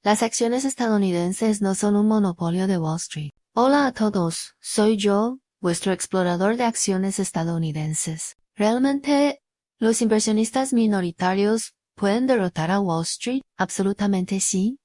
Las acciones estadounidenses no son un monopolio de Wall Street. Hola a todos, soy yo, vuestro explorador de acciones estadounidenses. ¿Realmente los inversionistas minoritarios pueden derrotar a Wall Street? Absolutamente sí.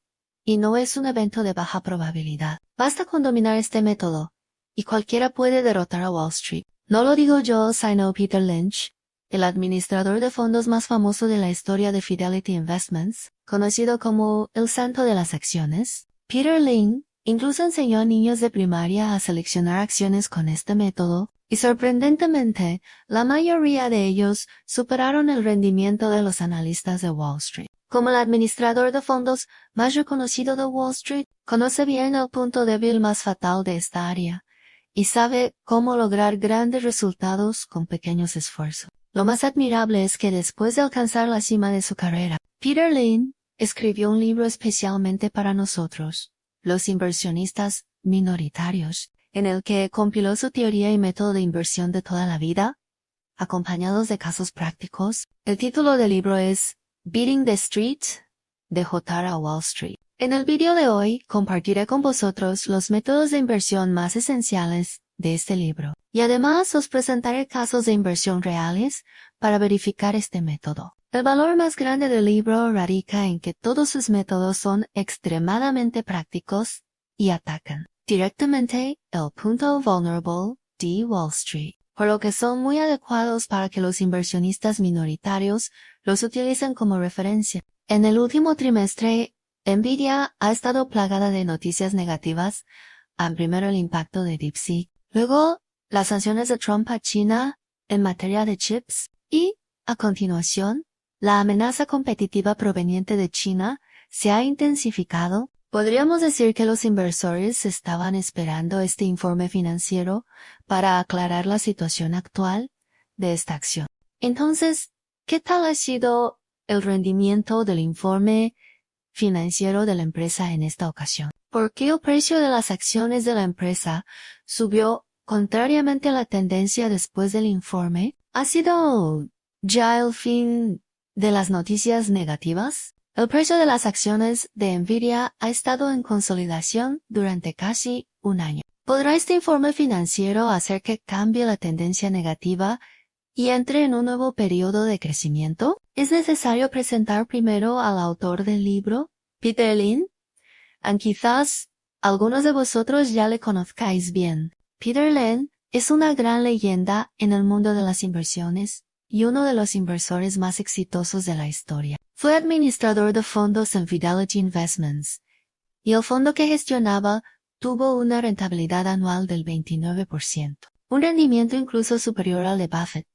Y no es un evento de baja probabilidad. Basta con dominar este método, y cualquiera puede derrotar a Wall Street. No lo digo yo, sino Peter Lynch, el administrador de fondos más famoso de la historia de Fidelity Investments, conocido como el santo de las acciones. Peter Lynch incluso enseñó a niños de primaria a seleccionar acciones con este método, y sorprendentemente, la mayoría de ellos superaron el rendimiento de los analistas de Wall Street. Como el administrador de fondos más reconocido de Wall Street, conoce bien el punto débil más fatal de esta área, y sabe cómo lograr grandes resultados con pequeños esfuerzos. Lo más admirable es que después de alcanzar la cima de su carrera, Peter Lynch escribió un libro especialmente para nosotros, los inversionistas minoritarios, en el que compiló su teoría y método de inversión de toda la vida, acompañados de casos prácticos. El título del libro es Beating the Street, derrotar a Wall Street. En el vídeo de hoy compartiré con vosotros los métodos de inversión más esenciales de este libro, y además os presentaré casos de inversión reales para verificar este método. El valor más grande del libro radica en que todos sus métodos son extremadamente prácticos y atacan directamente el punto vulnerable de Wall Street, por lo que son muy adecuados para que los inversionistas minoritarios los utilicen como referencia. En el último trimestre, Nvidia ha estado plagada de noticias negativas. Primero el impacto de DeepSeek, luego las sanciones de Trump a China en materia de chips y, a continuación, la amenaza competitiva proveniente de China se ha intensificado. Podríamos decir que los inversores estaban esperando este informe financiero para aclarar la situación actual de esta acción. Entonces, ¿qué tal ha sido el rendimiento del informe financiero de la empresa en esta ocasión? ¿Por qué el precio de las acciones de la empresa subió contrariamente a la tendencia después del informe? ¿Ha sido ya el fin de las noticias negativas? El precio de las acciones de Nvidia ha estado en consolidación durante casi un año. ¿Podrá este informe financiero hacer que cambie la tendencia negativa y entre en un nuevo periodo de crecimiento? ¿Es necesario presentar primero al autor del libro, Peter Lynch? Quizás algunos de vosotros ya le conozcáis bien. Peter Lynch es una gran leyenda en el mundo de las inversiones y uno de los inversores más exitosos de la historia. Fue administrador de fondos en Fidelity Investments, y el fondo que gestionaba tuvo una rentabilidad anual del 29%, un rendimiento incluso superior al de Buffett,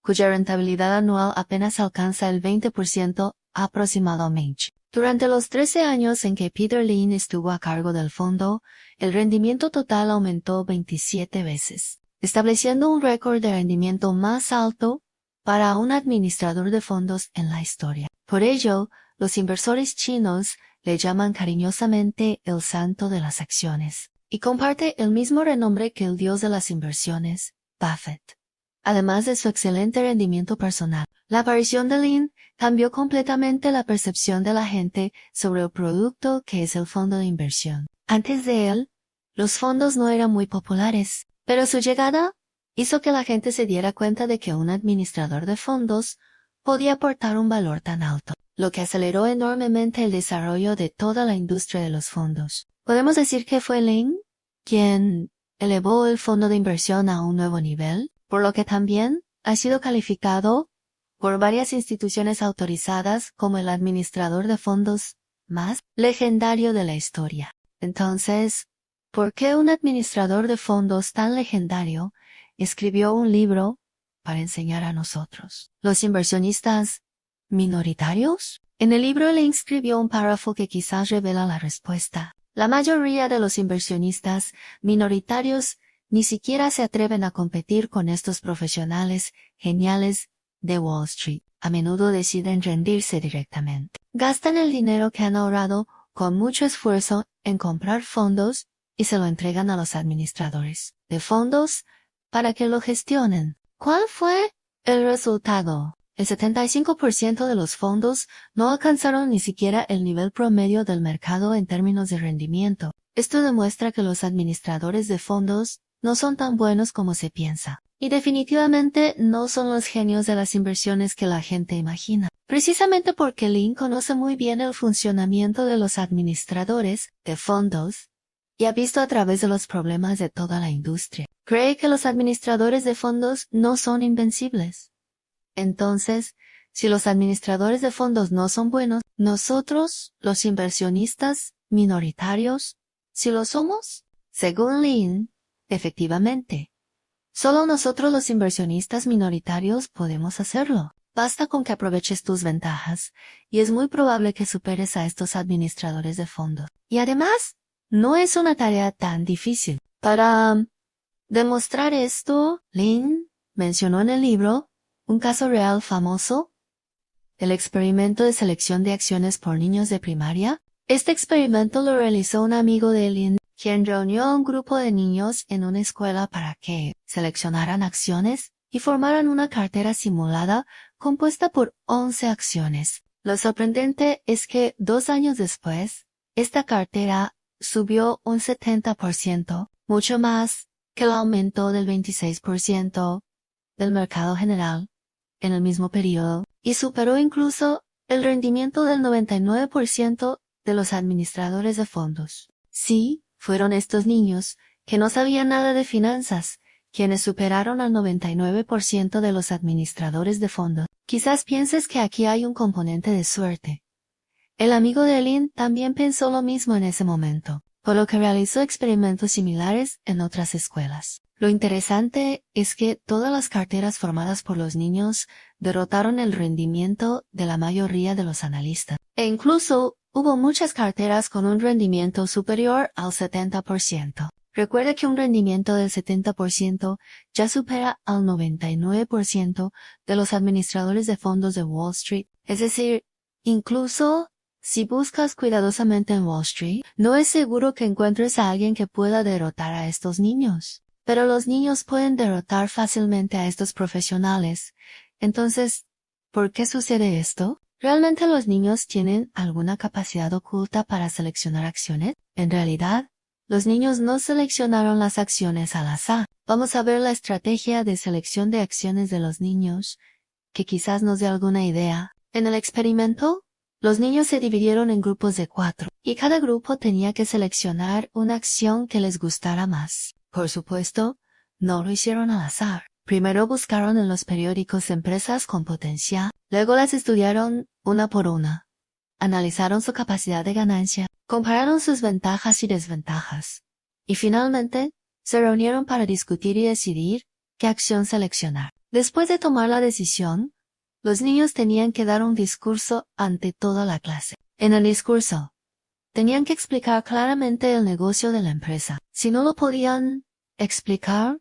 cuya rentabilidad anual apenas alcanza el 20% aproximadamente. Durante los 13 años en que Peter Lynch estuvo a cargo del fondo, el rendimiento total aumentó 27 veces, estableciendo un récord de rendimiento más alto para un administrador de fondos en la historia. Por ello, los inversores chinos le llaman cariñosamente el santo de las acciones, y comparte el mismo renombre que el dios de las inversiones, Buffett. Además de su excelente rendimiento personal, la aparición de Lynch cambió completamente la percepción de la gente sobre el producto que es el fondo de inversión. Antes de él, los fondos no eran muy populares, pero su llegada hizo que la gente se diera cuenta de que un administrador de fondos podía aportar un valor tan alto, lo que aceleró enormemente el desarrollo de toda la industria de los fondos. Podemos decir que fue Lynch quien elevó el fondo de inversión a un nuevo nivel, por lo que también ha sido calificado por varias instituciones autorizadas como el administrador de fondos más legendario de la historia. Entonces, ¿por qué un administrador de fondos tan legendario escribió un libro para enseñar a nosotros, los inversionistas minoritarios? En el libro le escribió un párrafo que quizás revela la respuesta. La mayoría de los inversionistas minoritarios ni siquiera se atreven a competir con estos profesionales geniales de Wall Street. A menudo deciden rendirse directamente. Gastan el dinero que han ahorrado con mucho esfuerzo en comprar fondos y se lo entregan a los administradores de fondos para que lo gestionen. ¿Cuál fue el resultado? el 75% de los fondos no alcanzaron ni siquiera el nivel promedio del mercado en términos de rendimiento. Esto demuestra que los administradores de fondos no son tan buenos como se piensa. Y definitivamente no son los genios de las inversiones que la gente imagina. Precisamente porque Lynn conoce muy bien el funcionamiento de los administradores de fondos y ha visto a través de los problemas de toda la industria. Cree que los administradores de fondos no son invencibles. Entonces, si los administradores de fondos no son buenos, nosotros, los inversionistas minoritarios, ¿sí lo somos? Según Lynn, efectivamente. Solo nosotros los inversionistas minoritarios podemos hacerlo. Basta con que aproveches tus ventajas, y es muy probable que superes a estos administradores de fondos. Y además, no es una tarea tan difícil. Para demostrar esto, Lynn mencionó en el libro un caso real famoso, el experimento de selección de acciones por niños de primaria. Este experimento lo realizó un amigo de Lynn, quien reunió a un grupo de niños en una escuela para que seleccionaran acciones y formaran una cartera simulada compuesta por 11 acciones. Lo sorprendente es que 2 años después, esta cartera subió un 70%, mucho más que el aumento del 26% del mercado general en el mismo periodo, y superó incluso el rendimiento del 99% de los administradores de fondos. Sí, fueron estos niños, que no sabían nada de finanzas, quienes superaron al 99% de los administradores de fondos. Quizás pienses que aquí hay un componente de suerte. El amigo de Lynn también pensó lo mismo en ese momento, por lo que realizó experimentos similares en otras escuelas. Lo interesante es que todas las carteras formadas por los niños derrotaron el rendimiento de la mayoría de los analistas. E incluso hubo muchas carteras con un rendimiento superior al 70%. Recuerda que un rendimiento del 70% ya supera al 99% de los administradores de fondos de Wall Street. Es decir, incluso si buscas cuidadosamente en Wall Street, no es seguro que encuentres a alguien que pueda derrotar a estos niños. Pero los niños pueden derrotar fácilmente a estos profesionales. Entonces, ¿por qué sucede esto? ¿Realmente los niños tienen alguna capacidad oculta para seleccionar acciones? En realidad, los niños no seleccionaron las acciones al azar. Vamos a ver la estrategia de selección de acciones de los niños, que quizás nos dé alguna idea. En el experimento, los niños se dividieron en grupos de 4, y cada grupo tenía que seleccionar una acción que les gustara más. Por supuesto, no lo hicieron al azar. Primero buscaron en los periódicos empresas con potencial, luego las estudiaron una por una. Analizaron su capacidad de ganancia, compararon sus ventajas y desventajas, y finalmente se reunieron para discutir y decidir qué acción seleccionar. Después de tomar la decisión, los niños tenían que dar un discurso ante toda la clase. En el discurso, tenían que explicar claramente el negocio de la empresa. Si no lo podían explicar,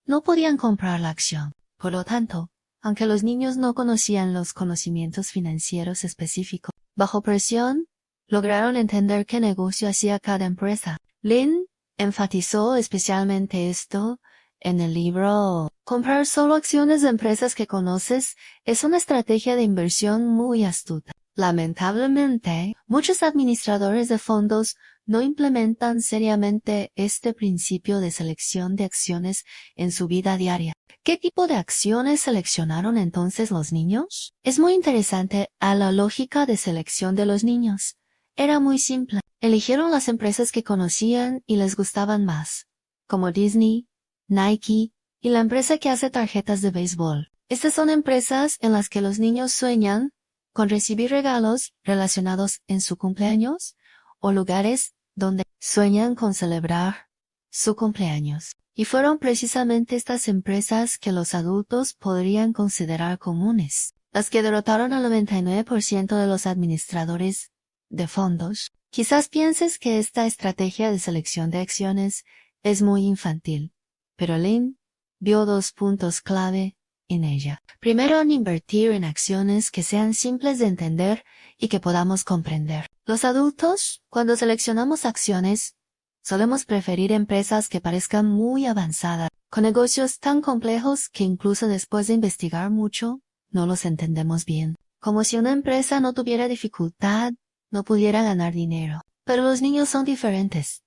no podían comprar la acción. Por lo tanto, aunque los niños no conocían los conocimientos financieros específicos, bajo presión, lograron entender qué negocio hacía cada empresa. Lynn enfatizó especialmente esto en el libro Comprar solo acciones de empresas que conoces es una estrategia de inversión muy astuta. Lamentablemente, muchos administradores de fondos no implementan seriamente este principio de selección de acciones en su vida diaria. ¿Qué tipo de acciones seleccionaron entonces los niños? Es muy interesante a la lógica de selección de los niños. Era muy simple. Eligieron las empresas que conocían y les gustaban más, como Disney, Nike y la empresa que hace tarjetas de béisbol. Estas son empresas en las que los niños sueñan con recibir regalos relacionados en su cumpleaños o lugares donde sueñan con celebrar su cumpleaños. Y fueron precisamente estas empresas que los adultos podrían considerar comunes, las que derrotaron al 99% de los administradores de fondos. Quizás pienses que esta estrategia de selección de acciones es muy infantil, pero Lynn vio 2 puntos clave en ella. Primero, en invertir en acciones que sean simples de entender y que podamos comprender. Los adultos, cuando seleccionamos acciones, solemos preferir empresas que parezcan muy avanzadas, con negocios tan complejos que incluso después de investigar mucho, no los entendemos bien. Como si una empresa no tuviera dificultad, no pudiera ganar dinero. Pero los niños son diferentes.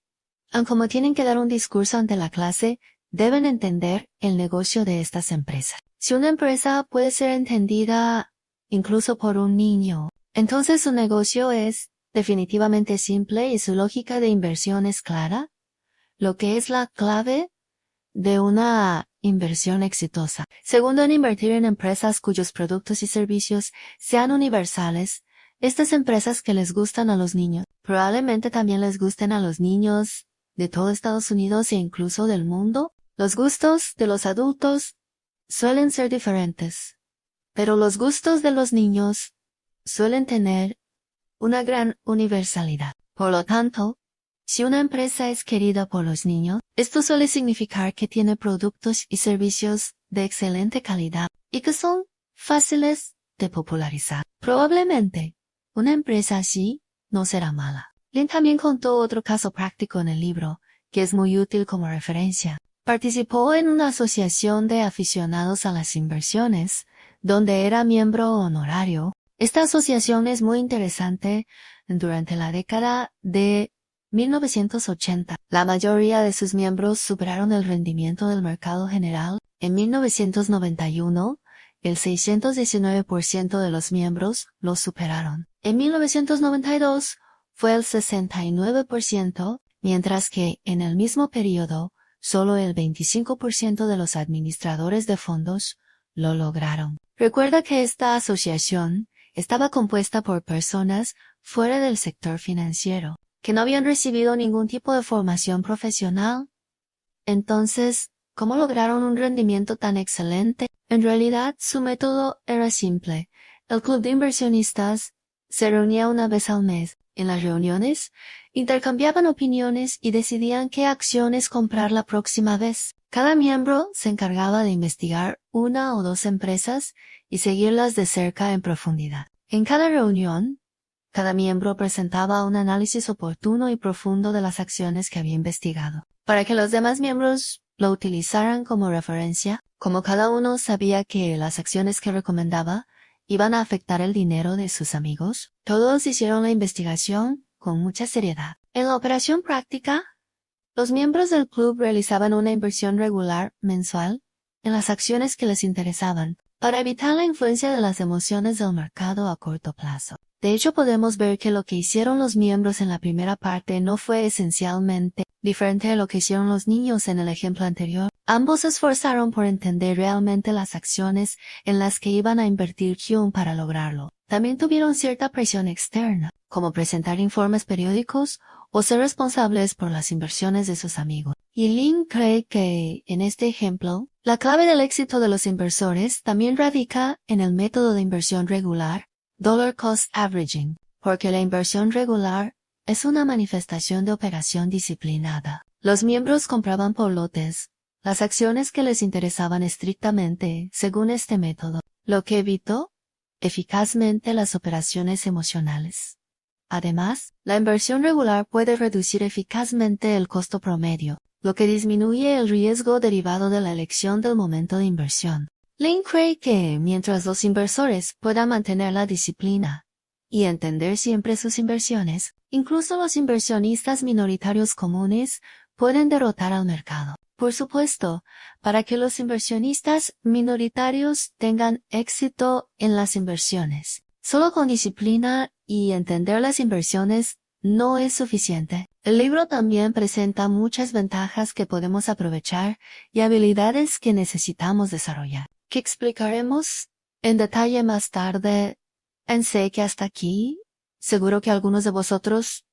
Aun como tienen que dar un discurso ante la clase, deben entender el negocio de estas empresas. Si una empresa puede ser entendida incluso por un niño, entonces su negocio es definitivamente simple y su lógica de inversión es clara, lo que es la clave de una inversión exitosa. Segundo, en invertir en empresas cuyos productos y servicios sean universales. Estas empresas que les gustan a los niños, probablemente también les gusten a los niños de todo Estados Unidos e incluso del mundo. Los gustos de los adultos suelen ser diferentes, pero los gustos de los niños suelen tener una gran universalidad. Por lo tanto, si una empresa es querida por los niños, esto suele significar que tiene productos y servicios de excelente calidad y que son fáciles de popularizar. Probablemente, una empresa así no será mala. Lin también contó otro caso práctico en el libro, que es muy útil como referencia. Participó en una asociación de aficionados a las inversiones, donde era miembro honorario. Esta asociación es muy interesante. Durante la década de 1980, la mayoría de sus miembros superaron el rendimiento del mercado general. En 1991, el 619% de los miembros lo superaron. En 1992, fue el 69%, mientras que en el mismo periodo, solo el 25% de los administradores de fondos lo lograron. Recuerda que esta asociación estaba compuesta por personas fuera del sector financiero, que no habían recibido ningún tipo de formación profesional. Entonces, ¿cómo lograron un rendimiento tan excelente? En realidad, su método era simple. El club de inversionistas se reunía una vez al mes. En las reuniones, intercambiaban opiniones y decidían qué acciones comprar la próxima vez. Cada miembro se encargaba de investigar una o dos empresas y seguirlas de cerca en profundidad. En cada reunión, cada miembro presentaba un análisis oportuno y profundo de las acciones que había investigado, para que los demás miembros lo utilizaran como referencia. Como cada uno sabía que las acciones que recomendaba iban a afectar el dinero de sus amigos, todos hicieron la investigación con mucha seriedad. En la operación práctica, los miembros del club realizaban una inversión regular mensual en las acciones que les interesaban, para evitar la influencia de las emociones del mercado a corto plazo. De hecho, podemos ver que lo que hicieron los miembros en la primera parte no fue esencialmente diferente de lo que hicieron los niños en el ejemplo anterior. Ambos se esforzaron por entender realmente las acciones en las que iban a invertir Hume para lograrlo. También tuvieron cierta presión externa, como presentar informes periódicos o ser responsables por las inversiones de sus amigos. Y Lin cree que, en este ejemplo, la clave del éxito de los inversores también radica en el método de inversión regular, Dollar Cost Averaging, porque la inversión regular es una manifestación de operación disciplinada. Los miembros compraban por lotes las acciones que les interesaban estrictamente según este método, lo que evitó eficazmente las operaciones emocionales. Además, la inversión regular puede reducir eficazmente el costo promedio, lo que disminuye el riesgo derivado de la elección del momento de inversión. Lin cree que mientras los inversores puedan mantener la disciplina y entender siempre sus inversiones, incluso los inversionistas minoritarios comunes pueden derrotar al mercado. Por supuesto, para que los inversionistas minoritarios tengan éxito en las inversiones, solo con disciplina y entender las inversiones no es suficiente. El libro también presenta muchas ventajas que podemos aprovechar y habilidades que necesitamos desarrollar, que explicaremos en detalle más tarde. Sé que hasta aquí, seguro que algunos de vosotros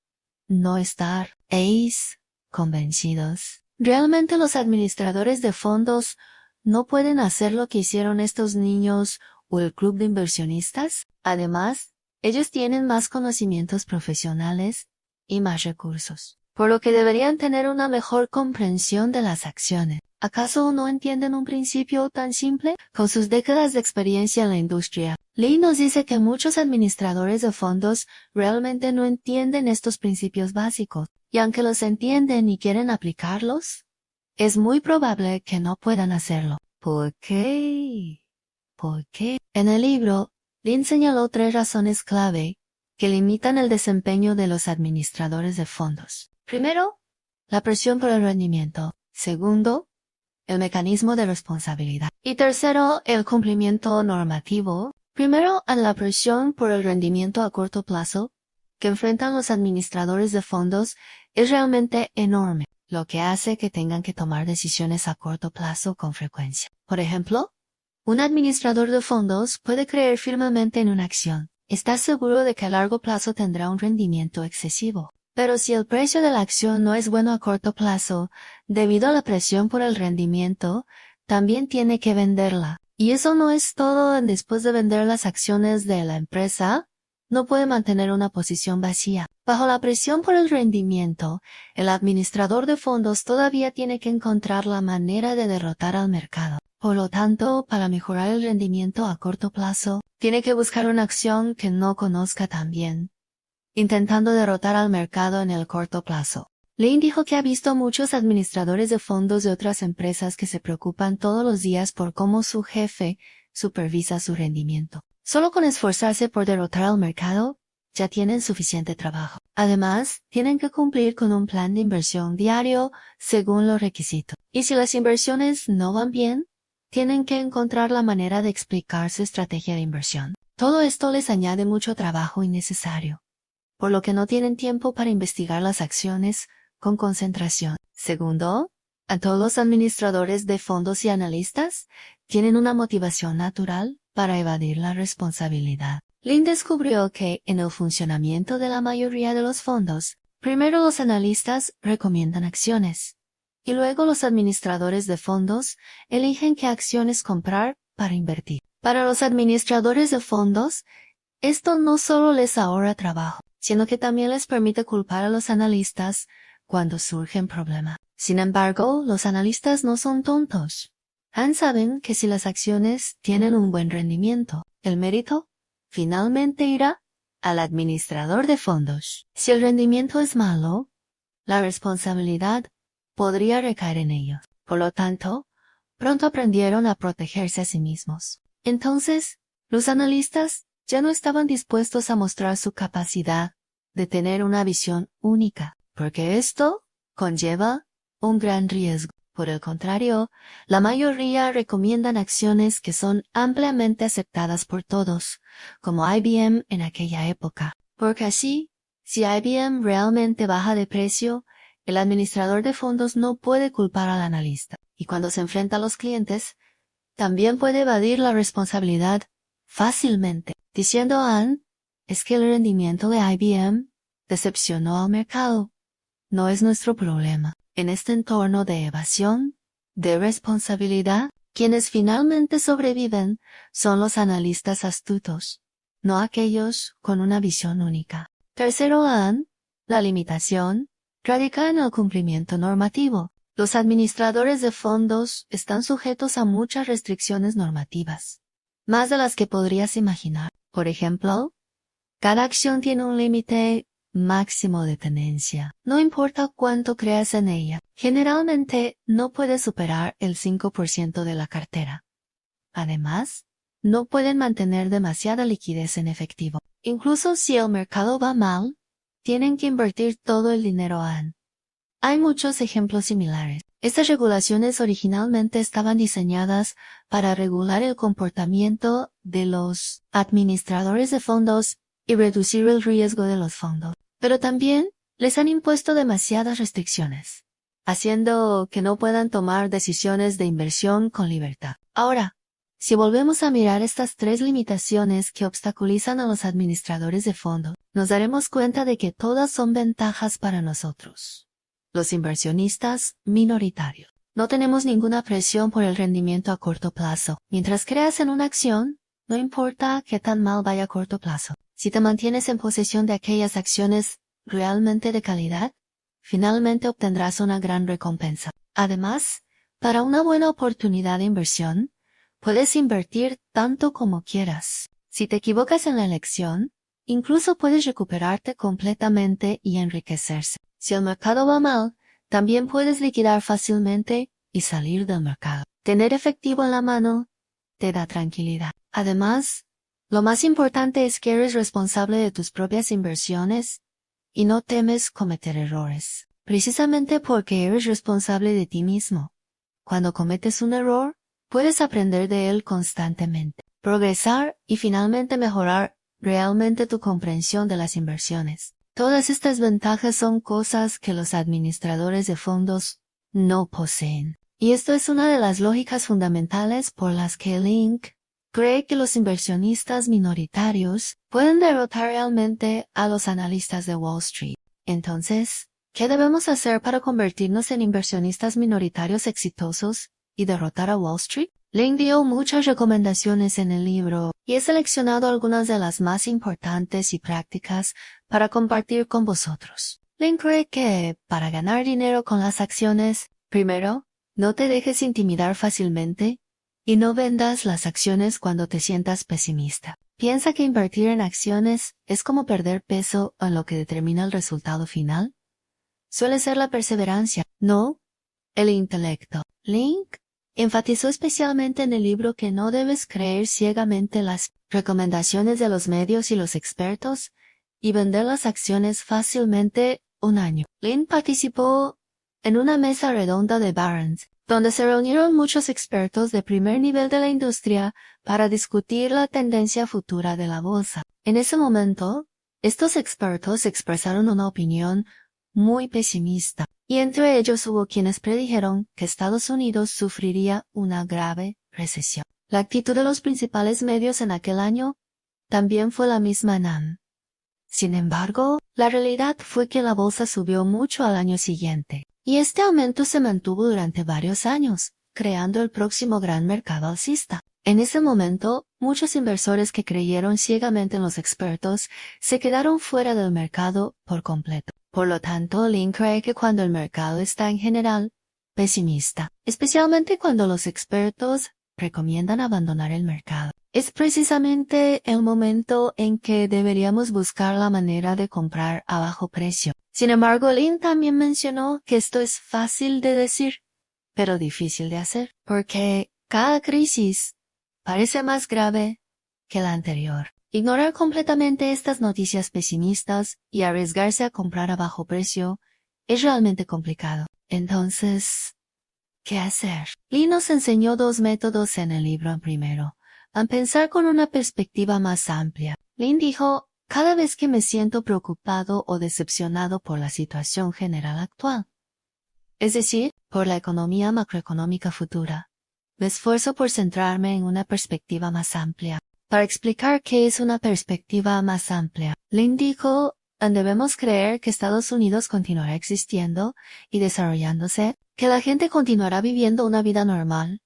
no estaréis convencidos. ¿Realmente los administradores de fondos no pueden hacer lo que hicieron estos niños o el club de inversionistas? Además, ellos tienen más conocimientos profesionales y más recursos, por lo que deberían tener una mejor comprensión de las acciones. ¿Acaso no entienden un principio tan simple? Con sus décadas de experiencia en la industria, Lee nos dice que muchos administradores de fondos realmente no entienden estos principios básicos, y aunque los entienden y quieren aplicarlos, es muy probable que no puedan hacerlo. ¿Por qué? por qué. En el libro, Lin señaló 3 razones clave que limitan el desempeño de los administradores de fondos. Primero, la presión por el rendimiento. Segundo, el mecanismo de responsabilidad. Y tercero, el cumplimiento normativo. Primero, a la presión por el rendimiento a corto plazo que enfrentan los administradores de fondos es realmente enorme, lo que hace que tengan que tomar decisiones a corto plazo con frecuencia. Por ejemplo, un administrador de fondos puede creer firmemente en una acción. Está seguro de que a largo plazo tendrá un rendimiento excesivo. Pero si el precio de la acción no es bueno a corto plazo, debido a la presión por el rendimiento, también tiene que venderla. Y eso no es todo. Después de vender las acciones de la empresa, no puede mantener una posición vacía. Bajo la presión por el rendimiento, el administrador de fondos todavía tiene que encontrar la manera de derrotar al mercado. Por lo tanto, para mejorar el rendimiento a corto plazo, tiene que buscar una acción que no conozca tan bien, intentando derrotar al mercado en el corto plazo. Lin dijo que ha visto muchos administradores de fondos de otras empresas que se preocupan todos los días por cómo su jefe supervisa su rendimiento. Solo con esforzarse por derrotar al mercado, ya tienen suficiente trabajo. Además, tienen que cumplir con un plan de inversión diario según los requisitos. Y si las inversiones no van bien, tienen que encontrar la manera de explicar su estrategia de inversión. Todo esto les añade mucho trabajo innecesario, por lo que no tienen tiempo para investigar las acciones con concentración. Segundo, a todos los administradores de fondos y analistas tienen una motivación natural para evadir la responsabilidad. Lin descubrió que en el funcionamiento de la mayoría de los fondos, primero los analistas recomiendan acciones, y luego los administradores de fondos eligen qué acciones comprar para invertir. Para los administradores de fondos, esto no solo les ahorra trabajo, sino que también les permite culpar a los analistas cuando surgen problemas. Sin embargo, los analistas no son tontos. Saben que si las acciones tienen un buen rendimiento, el mérito finalmente irá al administrador de fondos. Si el rendimiento es malo, la responsabilidad podría recaer en ellos. Por lo tanto, pronto aprendieron a protegerse a sí mismos. Entonces, los analistas ya no estaban dispuestos a mostrar su capacidad de tener una visión única, porque esto conlleva un gran riesgo. Por el contrario, la mayoría recomiendan acciones que son ampliamente aceptadas por todos, como IBM en aquella época. Porque así, si IBM realmente baja de precio, el administrador de fondos no puede culpar al analista. Y cuando se enfrenta a los clientes, también puede evadir la responsabilidad fácilmente, diciendo es que el rendimiento de IBM decepcionó al mercado. No es nuestro problema. En este entorno de evasión, de responsabilidad, quienes finalmente sobreviven son los analistas astutos, no aquellos con una visión única. Tercero, la limitación radica en el cumplimiento normativo. Los administradores de fondos están sujetos a muchas restricciones normativas, más de las que podrías imaginar. Por ejemplo, cada acción tiene un límite máximo de tenencia. No importa cuánto creas en ella, generalmente no puede superar el 5% de la cartera. Además, no pueden mantener demasiada liquidez en efectivo. Incluso si el mercado va mal, tienen que invertir todo el dinero Hay muchos ejemplos similares. Estas regulaciones originalmente estaban diseñadas para regular el comportamiento de los administradores de fondos y reducir el riesgo de los fondos. Pero también les han impuesto demasiadas restricciones, haciendo que no puedan tomar decisiones de inversión con libertad. Ahora, si volvemos a mirar estas 3 limitaciones que obstaculizan a los administradores de fondos, nos daremos cuenta de que todas son ventajas para nosotros, los inversionistas minoritarios. No tenemos ninguna presión por el rendimiento a corto plazo. Mientras creas en una acción, no importa qué tan mal vaya a corto plazo. Si te mantienes en posesión de aquellas acciones realmente de calidad, finalmente obtendrás una gran recompensa. Además, para una buena oportunidad de inversión, puedes invertir tanto como quieras. Si te equivocas en la elección, incluso puedes recuperarte completamente y enriquecerse. Si el mercado va mal, también puedes liquidar fácilmente y salir del mercado. Tener efectivo en la mano te da tranquilidad. Además, lo más importante es que eres responsable de tus propias inversiones y no temes cometer errores. Precisamente porque eres responsable de ti mismo. Cuando cometes un error, puedes aprender de él constantemente, progresar y finalmente mejorar realmente tu comprensión de las inversiones. Todas estas ventajas son cosas que los administradores de fondos no poseen. Y esto es una de las lógicas fundamentales por las que Link cree que los inversionistas minoritarios pueden derrotar realmente a los analistas de Wall Street. Entonces, ¿qué debemos hacer para convertirnos en inversionistas minoritarios exitosos y derrotar a Wall Street? Link dio muchas recomendaciones en el libro y he seleccionado algunas de las más importantes y prácticas para compartir con vosotros. Link cree que, para ganar dinero con las acciones, primero, no te dejes intimidar fácilmente y no vendas las acciones cuando te sientas pesimista. Piensa que invertir en acciones es como perder peso en lo que determina el resultado final. Suele ser la perseverancia, no el intelecto. Link enfatizó especialmente en el libro que no debes creer ciegamente las recomendaciones de los medios y los expertos y vender las acciones fácilmente un año. Link participó en una mesa redonda de Barron's, donde se reunieron muchos expertos de primer nivel de la industria para discutir la tendencia futura de la bolsa. En ese momento, estos expertos expresaron una opinión muy pesimista, y entre ellos hubo quienes predijeron que Estados Unidos sufriría una grave recesión. La actitud de los principales medios en aquel año también fue la misma en Sin embargo, la realidad fue que la bolsa subió mucho al año siguiente, y este aumento se mantuvo durante varios años, creando el próximo gran mercado alcista. En ese momento, muchos inversores que creyeron ciegamente en los expertos se quedaron fuera del mercado por completo. Por lo tanto, Link cree que cuando el mercado está en general pesimista, especialmente cuando los expertos recomiendan abandonar el mercado, es precisamente el momento en que deberíamos buscar la manera de comprar a bajo precio. Sin embargo, Link también mencionó que esto es fácil de decir, pero difícil de hacer, porque cada crisis parece más grave que la anterior. Ignorar completamente estas noticias pesimistas y arriesgarse a comprar a bajo precio es realmente complicado. Entonces, ¿qué hacer? Lee nos enseñó dos métodos en el libro. Primero, a pensar con una perspectiva más amplia. Lin dijo, cada vez que me siento preocupado o decepcionado por la situación general actual, es decir, por la economía macroeconómica futura, me esfuerzo por centrarme en una perspectiva más amplia. Para explicar qué es una perspectiva más amplia, Lin dijo, debemos creer que Estados Unidos continuará existiendo y desarrollándose, que la gente continuará viviendo una vida normal,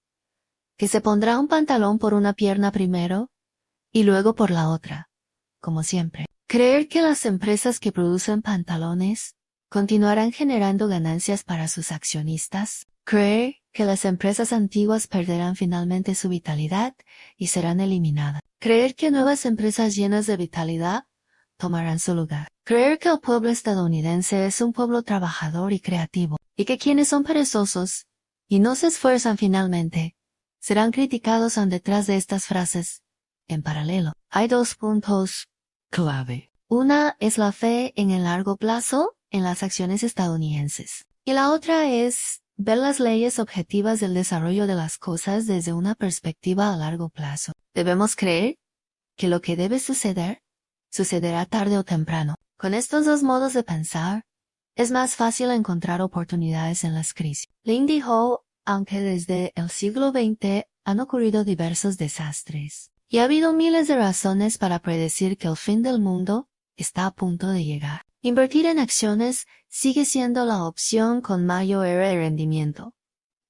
que se pondrá un pantalón por una pierna primero y luego por la otra, como siempre. Creer que las empresas que producen pantalones continuarán generando ganancias para sus accionistas. Creer que las empresas antiguas perderán finalmente su vitalidad y serán eliminadas. Creer que nuevas empresas llenas de vitalidad tomarán su lugar. Creer que el pueblo estadounidense es un pueblo trabajador y creativo, y que quienes son perezosos y no se esfuerzan finalmente serán criticados detrás de estas frases. En paralelo, hay dos puntos clave. Una es la fe en el largo plazo en las acciones estadounidenses, y la otra es ver las leyes objetivas del desarrollo de las cosas desde una perspectiva a largo plazo. Debemos creer que lo que debe suceder, sucederá tarde o temprano. Con estos dos modos de pensar, es más fácil encontrar oportunidades en las crisis. Lin dijo, aunque desde el siglo XX han ocurrido diversos desastres, y ha habido miles de razones para predecir que el fin del mundo está a punto de llegar, invertir en acciones sigue siendo la opción con mayor rendimiento.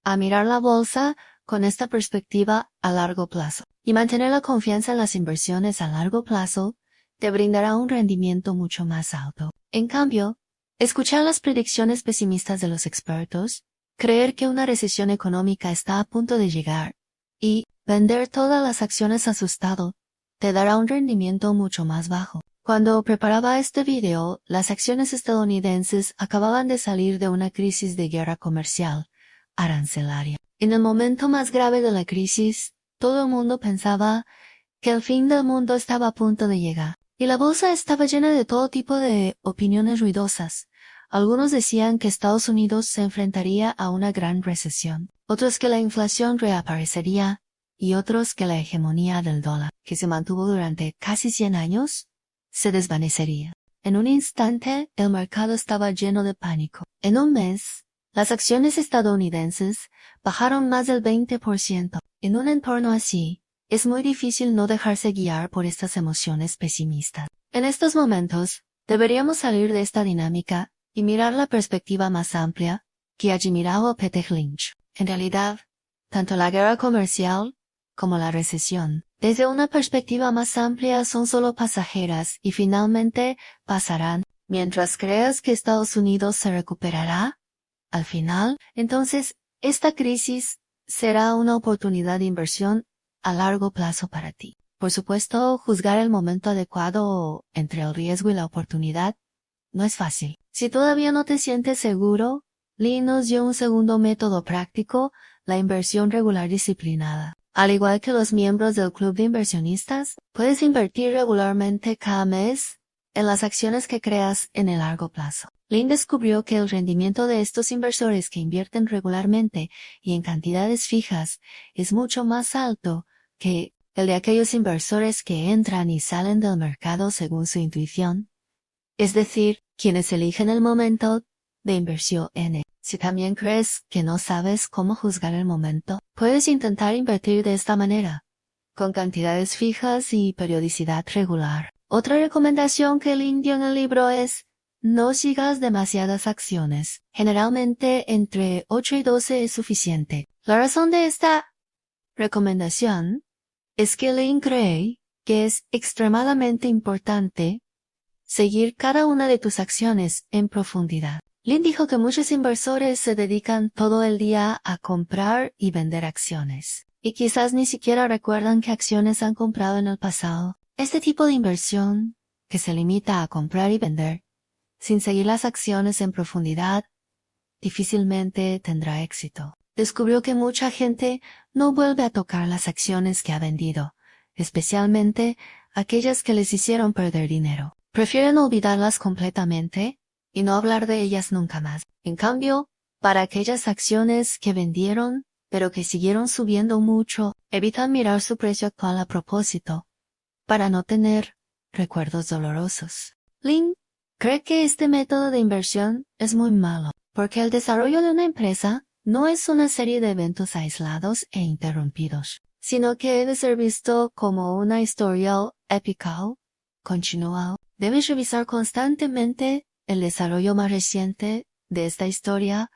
A mirar la bolsa con esta perspectiva a largo plazo y mantener la confianza en las inversiones a largo plazo te brindará un rendimiento mucho más alto. En cambio, escuchar las predicciones pesimistas de los expertos, creer que una recesión económica está a punto de llegar y vender todas las acciones asustado te dará un rendimiento mucho más bajo. Cuando preparaba este video, las acciones estadounidenses acababan de salir de una crisis de guerra comercial arancelaria. En el momento más grave de la crisis, Todo el mundo pensaba que el fin del mundo estaba a punto de llegar. Y la bolsa estaba llena de todo tipo de opiniones ruidosas. Algunos decían que Estados Unidos se enfrentaría a una gran recesión, otros que la inflación reaparecería, y otros que la hegemonía del dólar, que se mantuvo durante casi 100 años, se desvanecería. En un instante, el mercado estaba lleno de pánico. En un mes, las acciones estadounidenses bajaron más del 20%. En un entorno así, es muy difícil no dejarse guiar por estas emociones pesimistas. En estos momentos, deberíamos salir de esta dinámica y mirar la perspectiva más amplia que admiraba Peter Lynch. En realidad, tanto la guerra comercial como la recesión, desde una perspectiva más amplia, son solo pasajeras y finalmente pasarán. Mientras creas que Estados Unidos se recuperará, al final, entonces, esta crisis será una oportunidad de inversión a largo plazo para ti. Por supuesto, juzgar el momento adecuado entre el riesgo y la oportunidad no es fácil. Si todavía no te sientes seguro, Lee nos dio un segundo método práctico, la inversión regular disciplinada. Al igual que los miembros del club de inversionistas, puedes invertir regularmente cada mes en las acciones que creas en el largo plazo. Lynn descubrió que el rendimiento de estos inversores que invierten regularmente y en cantidades fijas es mucho más alto que el de aquellos inversores que entran y salen del mercado según su intuición, es decir, quienes eligen el momento de inversión en él. Si también crees que no sabes cómo juzgar el momento, puedes intentar invertir de esta manera, con cantidades fijas y periodicidad regular. Otra recomendación que Lynn dio en el libro es: no sigas demasiadas acciones. Generalmente entre 8 y 12 es suficiente. La razón de esta recomendación es que Lynn cree que es extremadamente importante seguir cada una de tus acciones en profundidad. Lynn dijo que muchos inversores se dedican todo el día a comprar y vender acciones, y quizás ni siquiera recuerdan qué acciones han comprado en el pasado. Este tipo de inversión, que se limita a comprar y vender, sin seguir las acciones en profundidad, difícilmente tendrá éxito. Descubrió que mucha gente no vuelve a tocar las acciones que ha vendido, especialmente aquellas que les hicieron perder dinero. Prefieren olvidarlas completamente y no hablar de ellas nunca más. En cambio, para aquellas acciones que vendieron, pero que siguieron subiendo mucho, evitan mirar su precio actual a propósito, para no tener recuerdos dolorosos. Lynn cree que este método de inversión es muy malo, porque el desarrollo de una empresa no es una serie de eventos aislados e interrumpidos, sino que debe ser visto como una historia épica, continual. Debes revisar constantemente el desarrollo más reciente de esta historia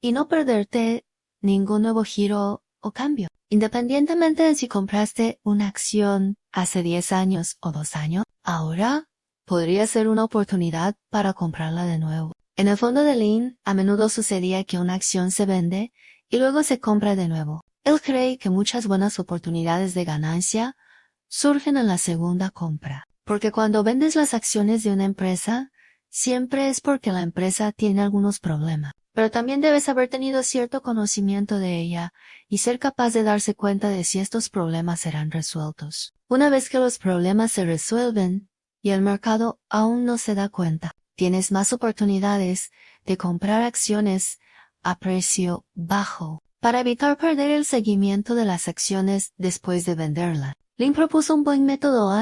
y no perderte ningún nuevo giro o cambio. Independientemente de si compraste una acción hace 10 años o 2 años, ahora podría ser una oportunidad para comprarla de nuevo. En el fondo de Lynn, a menudo sucedía que una acción se vende y luego se compra de nuevo. Él cree que muchas buenas oportunidades de ganancia surgen en la segunda compra, porque cuando vendes las acciones de una empresa, siempre es porque la empresa tiene algunos problemas. Pero también debes haber tenido cierto conocimiento de ella y ser capaz de darse cuenta de si estos problemas serán resueltos. Una vez que los problemas se resuelven y el mercado aún no se da cuenta, tienes más oportunidades de comprar acciones a precio bajo para evitar perder el seguimiento de las acciones después de venderla. Lynn propuso un buen método.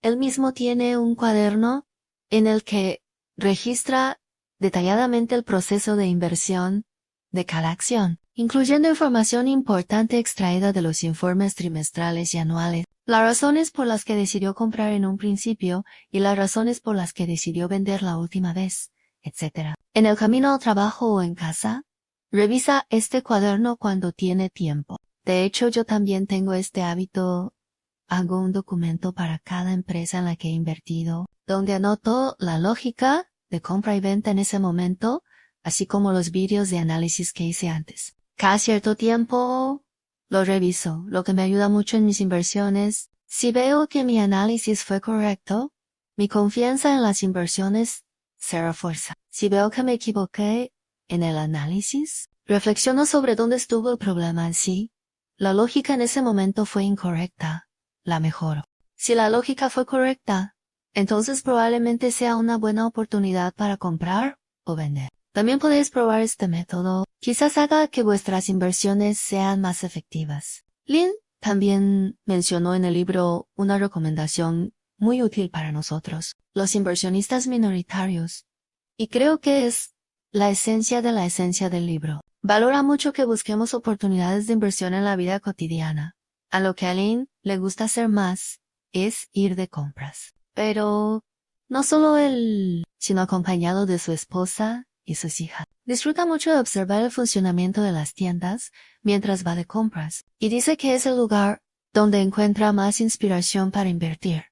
Él mismo tiene un cuaderno en el que registra detalladamente el proceso de inversión de cada acción, incluyendo información importante extraída de los informes trimestrales y anuales, las razones por las que decidió comprar en un principio y las razones por las que decidió vender la última vez, etc. En el camino al trabajo o en casa, revisa este cuaderno cuando tiene tiempo. De hecho, yo también tengo este hábito. Hago un documento para cada empresa en la que he invertido, donde anoto la lógica de compra y venta en ese momento, así como los vídeos de análisis que hice antes. Cada cierto tiempo lo reviso, lo que me ayuda mucho en mis inversiones. Si veo que mi análisis fue correcto, mi confianza en las inversiones se refuerza. Si veo que me equivoqué en el análisis, reflexiono sobre dónde estuvo el problema en sí, La lógica en ese momento fue incorrecta. La mejoró. Si la lógica fue correcta, entonces probablemente sea una buena oportunidad para comprar o vender. También podéis probar este método. Quizás haga que vuestras inversiones sean más efectivas. Lin también mencionó en el libro una recomendación muy útil para nosotros, los inversionistas minoritarios. Y creo que es la esencia de la esencia del libro. Valora mucho que busquemos oportunidades de inversión en la vida cotidiana. A lo que a Lin le gusta hacer más es ir de compras. Pero no solo él, sino acompañado de su esposa y sus hijas. Disfruta mucho de observar el funcionamiento de las tiendas mientras va de compras, y dice que es el lugar donde encuentra más inspiración para invertir.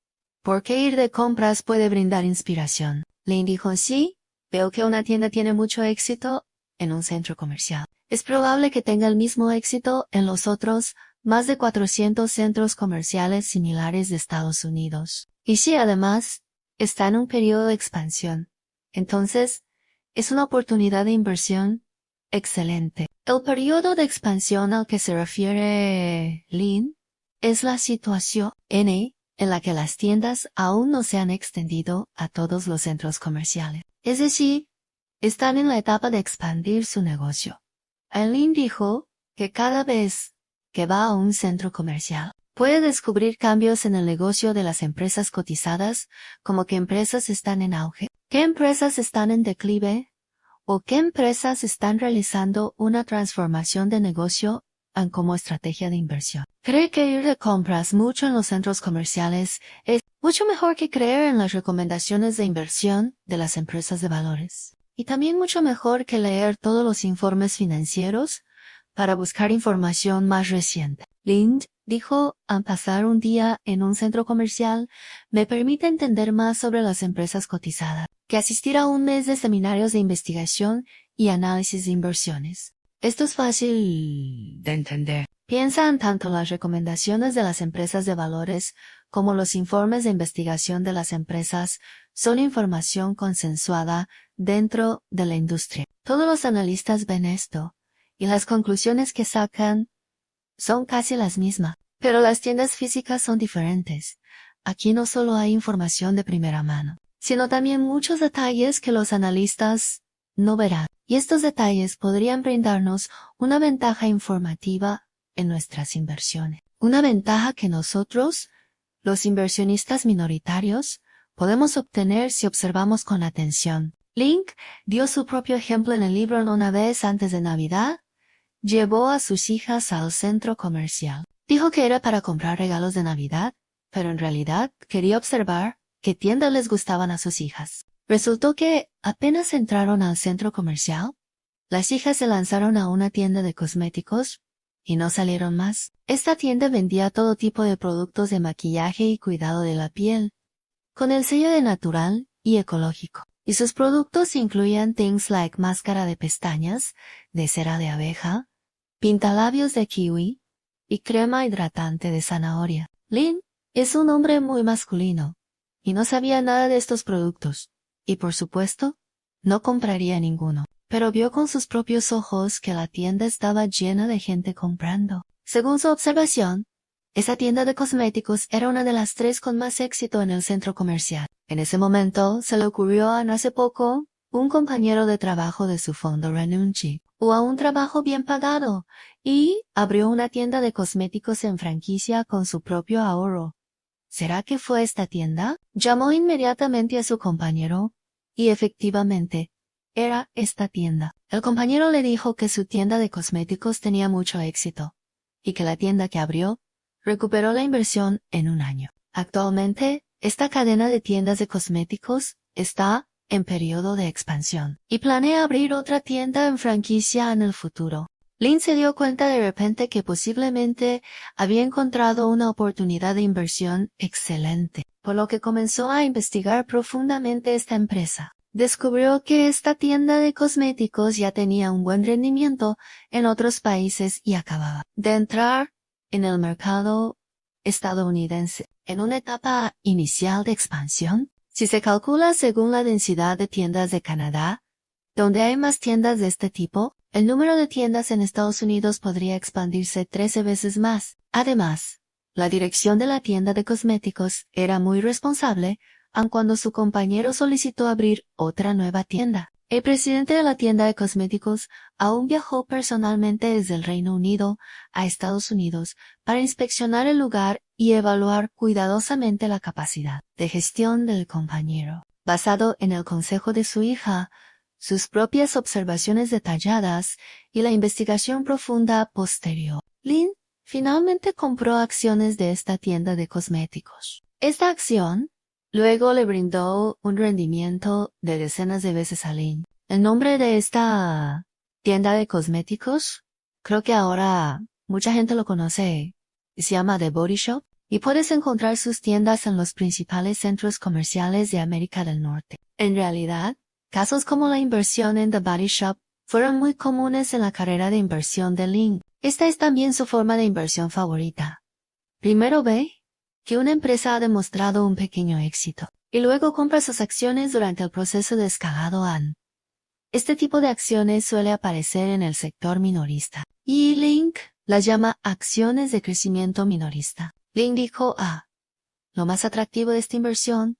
¿Por qué ir de compras puede brindar inspiración? Lin dijo, sí, veo que una tienda tiene mucho éxito en un centro comercial. Es probable que tenga el mismo éxito en los otros más de 400 centros comerciales similares de Estados Unidos. Y si además está en un periodo de expansión, entonces es una oportunidad de inversión excelente. El periodo de expansión al que se refiere Lin es la situación en la que las tiendas aún no se han extendido a todos los centros comerciales. Es decir, están en la etapa de expandir su negocio. Lin dijo que cada vez que va a un centro comercial, puede descubrir cambios en el negocio de las empresas cotizadas, como qué empresas están en auge, qué empresas están en declive, o qué empresas están realizando una transformación de negocio como estrategia de inversión. Cree que ir de compras mucho en los centros comerciales es mucho mejor que creer en las recomendaciones de inversión de las empresas de valores. Y también mucho mejor que leer todos los informes financieros para buscar información más reciente. Lind dijo, al pasar un día en un centro comercial, me permite entender más sobre las empresas cotizadas, que asistir a un mes de seminarios de investigación y análisis de inversiones. Esto es fácil de entender. Piensan tanto las recomendaciones de las empresas de valores como los informes de investigación de las empresas son información consensuada dentro de la industria. Todos los analistas ven esto, y las conclusiones que sacan son casi las mismas. Pero las tiendas físicas son diferentes. Aquí no solo hay información de primera mano, sino también muchos detalles que los analistas no verán. Y estos detalles podrían brindarnos una ventaja informativa en nuestras inversiones. Una ventaja que nosotros, los inversionistas minoritarios, podemos obtener si observamos con atención. Link dio su propio ejemplo en el libro. Una vez antes de Navidad, llevó a sus hijas al centro comercial. Dijo que era para comprar regalos de Navidad, pero en realidad quería observar qué tiendas les gustaban a sus hijas. Resultó que, apenas entraron al centro comercial, las hijas se lanzaron a una tienda de cosméticos y no salieron más. Esta tienda vendía todo tipo de productos de maquillaje y cuidado de la piel, con el sello de natural y ecológico. Y sus productos incluían things like máscara de pestañas, de cera de abeja, pintalabios de kiwi y crema hidratante de zanahoria. Lin es un hombre muy masculino y no sabía nada de estos productos, y por supuesto, no compraría ninguno. Pero vio con sus propios ojos que la tienda estaba llena de gente comprando. Según su observación, esa tienda de cosméticos era una de las 3 con más éxito en el centro comercial. En ese momento, se le ocurrió a no hace poco un compañero de trabajo de su fondo renunció a un trabajo bien pagado y abrió una tienda de cosméticos en franquicia con su propio ahorro. ¿Será que fue esta tienda? Llamó inmediatamente a su compañero y efectivamente, era esta tienda. El compañero le dijo que su tienda de cosméticos tenía mucho éxito y que la tienda que abrió recuperó la inversión en un año. Actualmente, esta cadena de tiendas de cosméticos está en periodo de expansión y planea abrir otra tienda en franquicia en el futuro. Lin se dio cuenta de repente que posiblemente había encontrado una oportunidad de inversión excelente, por lo que comenzó a investigar profundamente esta empresa. Descubrió que esta tienda de cosméticos ya tenía un buen rendimiento en otros países y acababa de entrar en el mercado estadounidense en una etapa inicial de expansión. Si se calcula según la densidad de tiendas de Canadá, donde hay más tiendas de este tipo, el número de tiendas en Estados Unidos podría expandirse 13 veces más. Además, la dirección de la tienda de cosméticos era muy responsable, aun cuando su compañero solicitó abrir otra nueva tienda. El presidente de la tienda de cosméticos aún viajó personalmente desde el Reino Unido a Estados Unidos para inspeccionar el lugar y evaluar cuidadosamente la capacidad de gestión del compañero. Basado en el consejo de su hija, sus propias observaciones detalladas y la investigación profunda posterior, Lin finalmente compró acciones de esta tienda de cosméticos. Esta acción luego le brindó un rendimiento de decenas de veces a Lin. El nombre de esta tienda de cosméticos, creo que ahora mucha gente lo conoce, se llama The Body Shop, y puedes encontrar sus tiendas en los principales centros comerciales de América del Norte. En realidad, casos como la inversión en The Body Shop fueron muy comunes en la carrera de inversión de Lin. Esta es también su forma de inversión favorita. Primero ve que una empresa ha demostrado un pequeño éxito, y luego compra sus acciones durante el proceso de escalado AN. Este tipo de acciones suele aparecer en el sector minorista, y Lin las llama acciones de crecimiento minorista. Lin dijo, lo más atractivo de esta inversión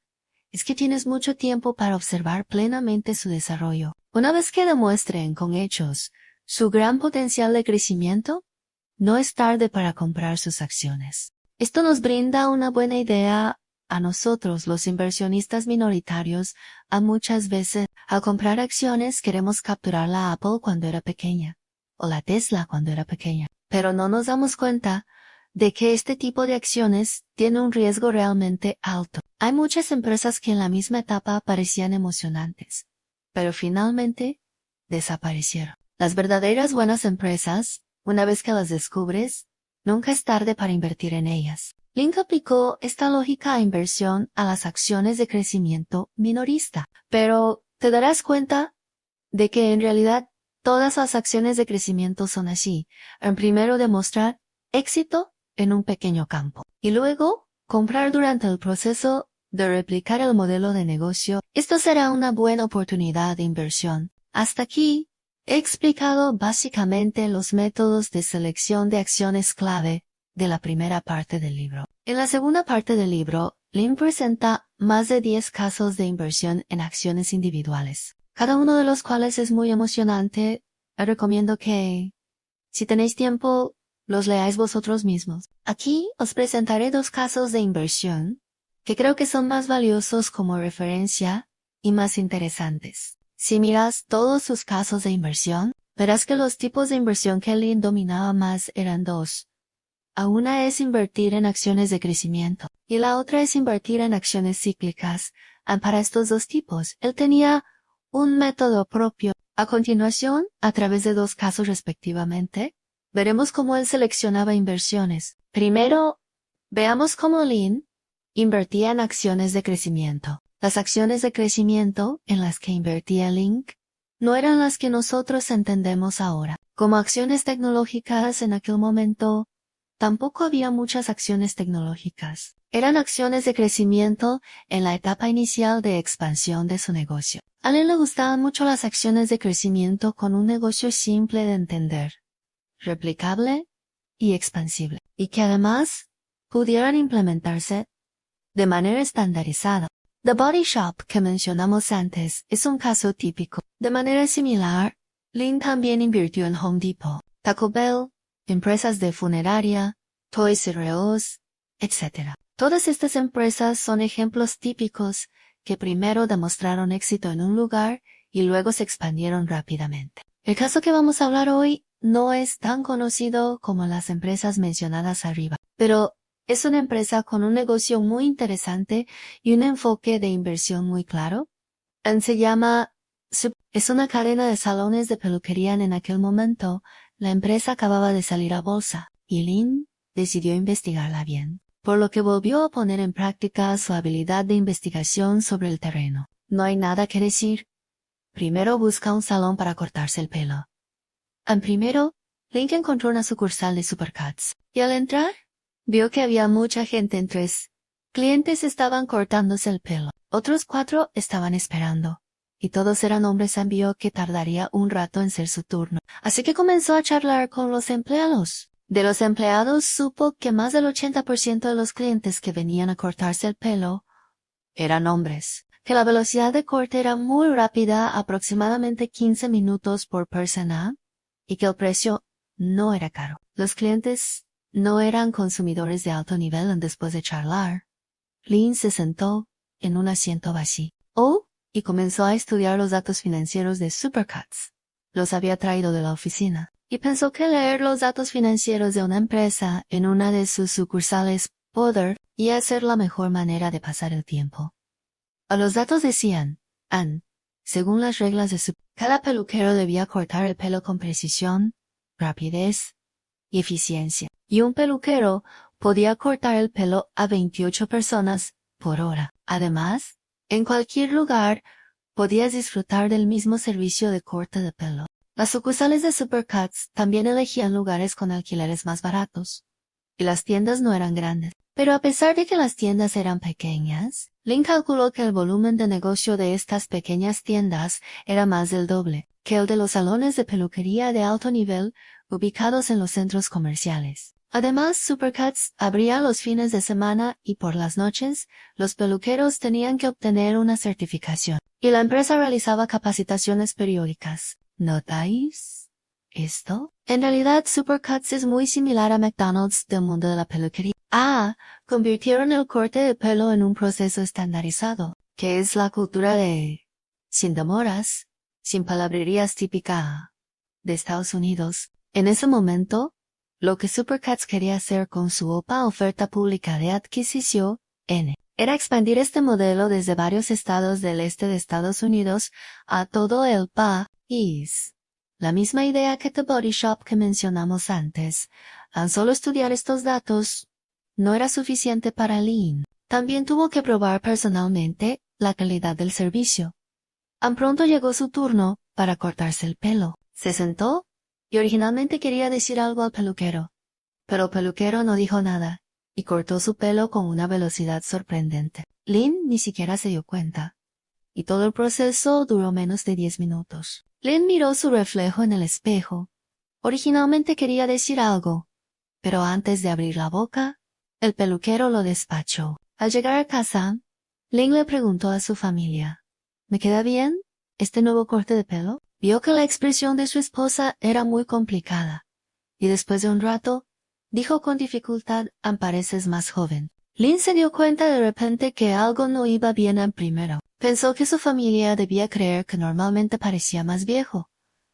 es que tienes mucho tiempo para observar plenamente su desarrollo. Una vez que demuestren con hechos su gran potencial de crecimiento, no es tarde para comprar sus acciones. Esto nos brinda una buena idea a nosotros, los inversionistas minoritarios. Muchas veces, al comprar acciones queremos capturar la Apple cuando era pequeña, o la Tesla cuando era pequeña, pero no nos damos cuenta de que este tipo de acciones tiene un riesgo realmente alto. Hay muchas empresas que en la misma etapa parecían emocionantes, pero finalmente desaparecieron. Las verdaderas buenas empresas, una vez que las descubres, nunca es tarde para invertir en ellas. Lin aplicó esta lógica a inversión a las acciones de crecimiento minorista, pero te darás cuenta de que en realidad todas las acciones de crecimiento son así. En primero demostrar éxito en un pequeño campo, y luego comprar durante el proceso de replicar el modelo de negocio. Esto será una buena oportunidad de inversión. Hasta aquí, he explicado básicamente los métodos de selección de acciones clave de la primera parte del libro. En la segunda parte del libro, Lin presenta más de 10 casos de inversión en acciones individuales, cada uno de los cuales es muy emocionante. Recomiendo que, si tenéis tiempo, los leáis vosotros mismos. Aquí os presentaré 2 casos de inversión que creo que son más valiosos como referencia y más interesantes. Si miras todos sus casos de inversión, verás que los tipos de inversión que Lin dominaba más eran 2. Una es invertir en acciones de crecimiento, y la otra es invertir en acciones cíclicas. Para estos 2 tipos, él tenía un método propio. A continuación, a través de 2 casos respectivamente, veremos cómo él seleccionaba inversiones. Primero, veamos cómo Lin invertía en acciones de crecimiento. Las acciones de crecimiento en las que invertía Lin no eran las que nosotros entendemos ahora como acciones tecnológicas. En aquel momento, tampoco había muchas acciones tecnológicas. Eran acciones de crecimiento en la etapa inicial de expansión de su negocio. A Lin le gustaban mucho las acciones de crecimiento con un negocio simple de entender, replicable y expansible, y que además pudieran implementarse de manera estandarizada. The Body Shop que mencionamos antes es un caso típico. De manera similar, Lin también invirtió en Home Depot, Taco Bell, empresas de funeraria, Toys R Us, etc. Todas estas empresas son ejemplos típicos que primero demostraron éxito en un lugar y luego se expandieron rápidamente. El caso que vamos a hablar hoy no es tan conocido como las empresas mencionadas arriba, pero es una empresa con un negocio muy interesante y un enfoque de inversión muy claro. Se llama Sup. Es una cadena de salones de peluquería. En aquel momento, la empresa acababa de salir a bolsa, y Lin decidió investigarla bien, por lo que volvió a poner en práctica su habilidad de investigación sobre el terreno. No hay nada que decir. Primero busca un salón para cortarse el pelo. Primero, Lin encontró una sucursal de Supercuts, y al entrar, vio que había mucha gente. En 3 clientes estaban cortándose el pelo. Otros 4 estaban esperando. y todos eran hombres. Vio que tardaría un rato en ser su turno. Así que comenzó a charlar con los empleados. De los empleados supo que más del 80% de los clientes que venían a cortarse el pelo eran hombres, que la velocidad de corte era muy rápida, aproximadamente 15 minutos por persona, y que el precio no era caro. Los clientes no eran consumidores de alto nivel. Después de charlar, Lynn se sentó en un asiento vacío y comenzó a estudiar los datos financieros de Supercuts. Los había traído de la oficina, y pensó que leer los datos financieros de una empresa en una de sus sucursales podría ser la mejor manera de pasar el tiempo. Los datos decían, según las reglas de cada peluquero debía cortar el pelo con precisión, rapidez y eficiencia, y un peluquero podía cortar el pelo a 28 personas por hora. Además, en cualquier lugar podías disfrutar del mismo servicio de corte de pelo. Las sucursales de Supercuts también elegían lugares con alquileres más baratos, y las tiendas no eran grandes. Pero a pesar de que las tiendas eran pequeñas, Lynn calculó que el volumen de negocio de estas pequeñas tiendas era más del doble que el de los salones de peluquería de alto nivel ubicados en los centros comerciales. Además, Supercuts abría los fines de semana y por las noches, los peluqueros tenían que obtener una certificación, y la empresa realizaba capacitaciones periódicas. ¿Notáis esto? En realidad, Supercuts es muy similar a McDonald's del mundo de la peluquería. Convirtieron el corte de pelo en un proceso estandarizado, que es la cultura de sin demoras, sin palabrerías típica de Estados Unidos. En ese momento, lo que Supercuts quería hacer con su oferta pública de adquisición era expandir este modelo desde varios estados del este de Estados Unidos a todo el país. La misma idea que The Body Shop que mencionamos antes. Al solo estudiar estos datos, no era suficiente para Lynn. También tuvo que probar personalmente la calidad del servicio. Tan pronto llegó su turno para cortarse el pelo. Se sentó y originalmente quería decir algo al peluquero, pero el peluquero no dijo nada y cortó su pelo con una velocidad sorprendente. Lynn ni siquiera se dio cuenta, y todo el proceso duró menos de 10 minutos. Lynn miró su reflejo en el espejo. Originalmente quería decir algo, pero antes de abrir la boca, el peluquero lo despachó. Al llegar a casa, Lynn le preguntó a su familia, ¿me queda bien este nuevo corte de pelo? Vio que la expresión de su esposa era muy complicada, y después de un rato, dijo con dificultad, pareces más joven. Lynn se dio cuenta de repente que algo no iba bien al primero. Pensó que su familia debía creer que normalmente parecía más viejo.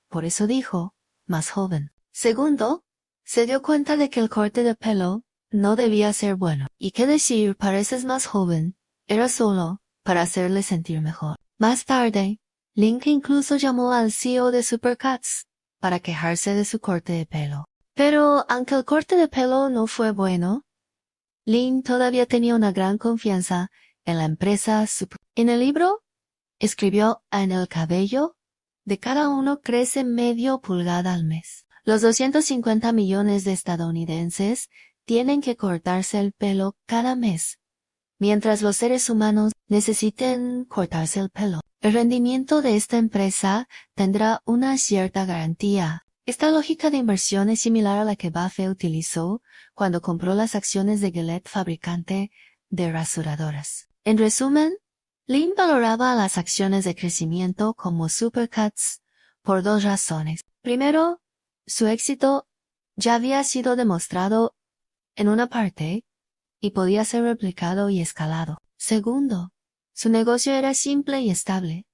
Por eso dijo, más joven. Segundo, se dio cuenta de que el corte de pelo no debía ser bueno, y que decir pareces más joven era solo para hacerle sentir mejor. Más tarde, Lynn incluso llamó al CEO de Supercuts para quejarse de su corte de pelo. Pero aunque el corte de pelo no fue bueno, Lynn todavía tenía una gran confianza en la empresa Supercuts. En el libro, escribió, en el cabello de cada uno crece medio pulgada al mes. Los 250 millones de estadounidenses tienen que cortarse el pelo cada mes, mientras los seres humanos necesiten cortarse el pelo. El rendimiento de esta empresa tendrá una cierta garantía. Esta lógica de inversión es similar a la que Buffett utilizó cuando compró las acciones de Gillette, fabricante de rasuradoras. En resumen, Lynn valoraba las acciones de crecimiento como Supercuts por dos razones. Primero, su éxito ya había sido demostrado en una parte y podía ser replicado y escalado. Segundo, su negocio era simple y estable,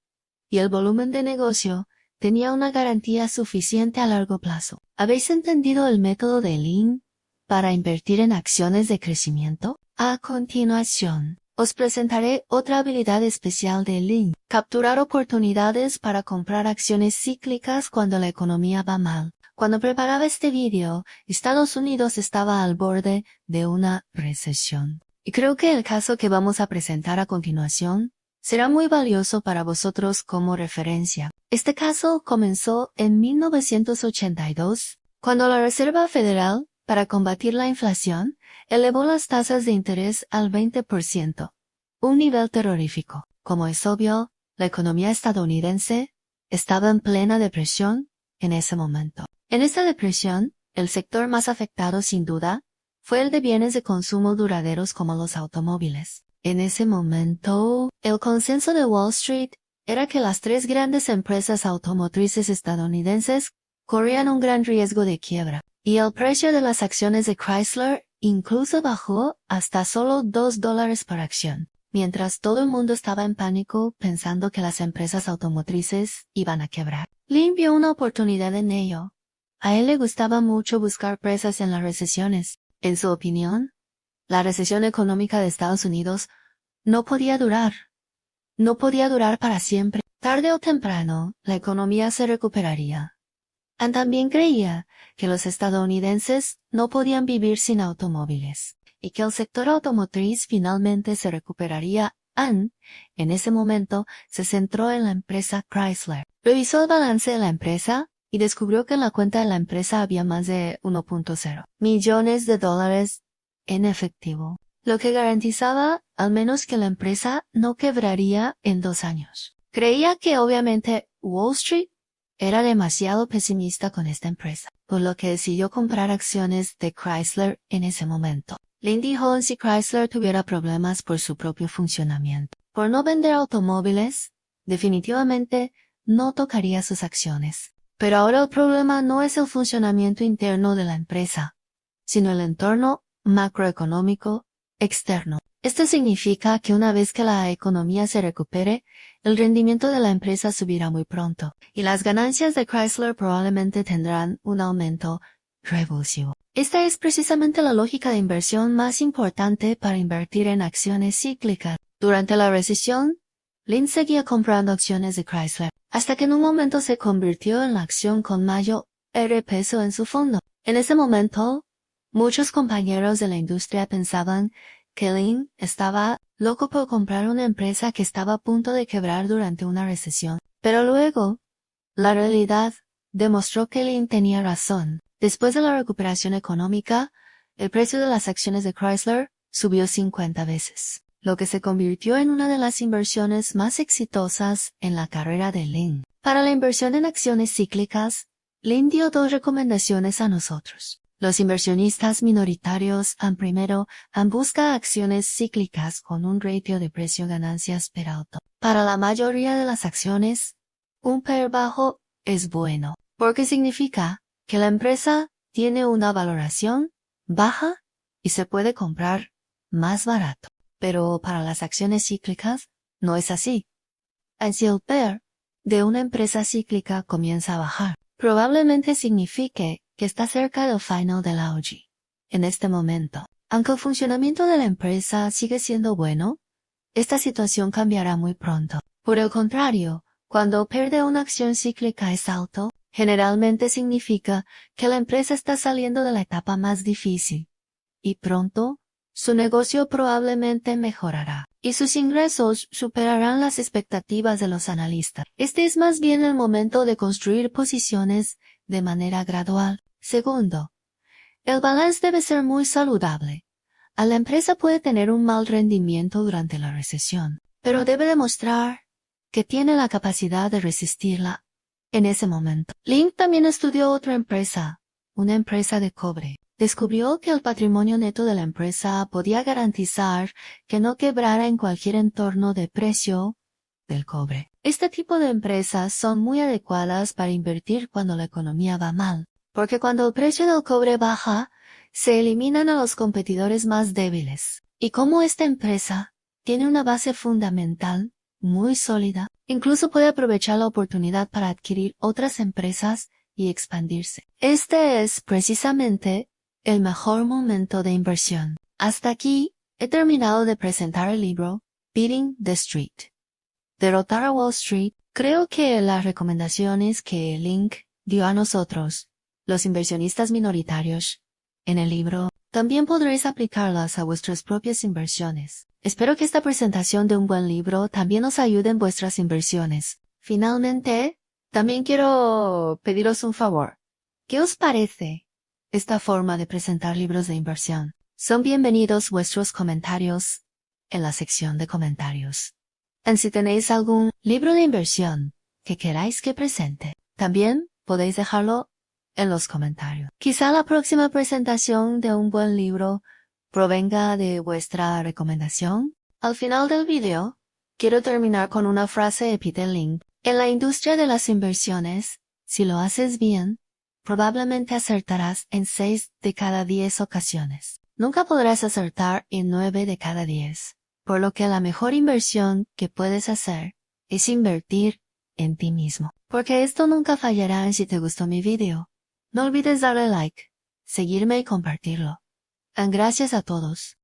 y el volumen de negocio tenía una garantía suficiente a largo plazo. ¿Habéis entendido el método de Lynn para invertir en acciones de crecimiento? A continuación, os presentaré otra habilidad especial de Lynn: capturar oportunidades para comprar acciones cíclicas cuando la economía va mal. Cuando preparaba este vídeo, Estados Unidos estaba al borde de una recesión. Y creo que el caso que vamos a presentar a continuación será muy valioso para vosotros como referencia. Este caso comenzó en 1982, cuando la Reserva Federal, para combatir la inflación, elevó las tasas de interés al 20%, un nivel terrorífico. Como es obvio, La economía estadounidense estaba en plena depresión en ese momento. En esta depresión, el sector más afectado sin duda fue el de bienes de consumo duraderos como los automóviles. En ese momento, el consenso de Wall Street era que las tres grandes empresas automotrices estadounidenses corrían un gran riesgo de quiebra, y el precio de las acciones de Chrysler incluso bajó hasta solo $2 por acción, mientras todo el mundo estaba en pánico pensando que las empresas automotrices iban a quebrar. Lynn vio una oportunidad en ello. A él le gustaba mucho buscar presas en las recesiones. En su opinión, la recesión económica de Estados Unidos no podía durar. No podía durar para siempre. Tarde o temprano, la economía se recuperaría. Ann también creía que los estadounidenses no podían vivir sin automóviles, y que el sector automotriz finalmente se recuperaría. Ann, en ese momento, se centró en la empresa Chrysler. Revisó el balance de la empresa y descubrió que en la cuenta de la empresa había más de $1.0 millones en efectivo, lo que garantizaba al menos que la empresa no quebraría en 2 años. Creía que obviamente Wall Street era demasiado pesimista con esta empresa, por lo que decidió comprar acciones de Chrysler en ese momento. Lynn dijo si Chrysler tuviera problemas por su propio funcionamiento. Por no vender automóviles, definitivamente no tocaría sus acciones. Pero ahora el problema no es el funcionamiento interno de la empresa, sino el entorno macroeconómico externo. Esto significa que una vez que la economía se recupere, el rendimiento de la empresa subirá muy pronto, y las ganancias de Chrysler probablemente tendrán un aumento revulsivo. Esta es precisamente la lógica de inversión más importante para invertir en acciones cíclicas. Durante la recesión, Lynn seguía comprando acciones de Chrysler, hasta que en un momento se convirtió en la acción con mayor peso en su fondo. En ese momento, muchos compañeros de la industria pensaban que Lynn estaba loco por comprar una empresa que estaba a punto de quebrar durante una recesión. Pero luego, la realidad demostró que Lynn tenía razón. Después de la recuperación económica, el precio de las acciones de Chrysler subió 50 veces, lo que se convirtió en una de las inversiones más exitosas en la carrera de Lynn. Para la inversión en acciones cíclicas, Lynn dio 2 recomendaciones a nosotros. Los inversionistas minoritarios primero busca acciones cíclicas con un ratio de precio-ganancias per auto. Para la mayoría de las acciones, un PER bajo es bueno, porque significa que la empresa tiene una valoración baja y se puede comprar más barato. Pero para las acciones cíclicas no es así. Si el PER de una empresa cíclica comienza a bajar, probablemente signifique que está cerca del final del auge. En este momento, aunque el funcionamiento de la empresa sigue siendo bueno, esta situación cambiará muy pronto. Por el contrario, cuando el PER de una acción cíclica es alto, generalmente significa que la empresa está saliendo de la etapa más difícil, y pronto, su negocio probablemente mejorará, y sus ingresos superarán las expectativas de los analistas. Este es más bien el momento de construir posiciones de manera gradual. Segundo, el balance debe ser muy saludable. La empresa puede tener un mal rendimiento durante la recesión, pero debe demostrar que tiene la capacidad de resistirla en ese momento. Lynn también estudió otra empresa, una empresa de cobre. Descubrió que el patrimonio neto de la empresa podía garantizar que no quebrara en cualquier entorno de precio del cobre. Este tipo de empresas son muy adecuadas para invertir cuando la economía va mal, porque cuando el precio del cobre baja, se eliminan a los competidores más débiles. Y como esta empresa tiene una base fundamental muy sólida, incluso puede aprovechar la oportunidad para adquirir otras empresas y expandirse. Este es precisamente el mejor momento de inversión. Hasta aquí, he terminado de presentar el libro Beating the Street. Derrotar a Wall Street. Creo que las recomendaciones que Lynn dio a nosotros, los inversionistas minoritarios, en el libro, también podréis aplicarlas a vuestras propias inversiones. Espero que esta presentación de un buen libro también os ayude en vuestras inversiones. Finalmente, también quiero pediros un favor. ¿Qué os parece esta forma de presentar libros de inversión? Son bienvenidos vuestros comentarios en la sección de comentarios. En si tenéis algún libro de inversión que queráis que presente, también podéis dejarlo en los comentarios. Quizá la próxima presentación de un buen libro provenga de vuestra recomendación. Al final del video, quiero terminar con una frase de Peter Lynch. En la industria de las inversiones, si lo haces bien, probablemente acertarás en 6 de cada 10 ocasiones. Nunca podrás acertar en 9 de cada 10, por lo que la mejor inversión que puedes hacer es invertir en ti mismo. Porque esto nunca fallará. Si te gustó mi video, no olvides darle like, seguirme y compartirlo. Gracias a todos.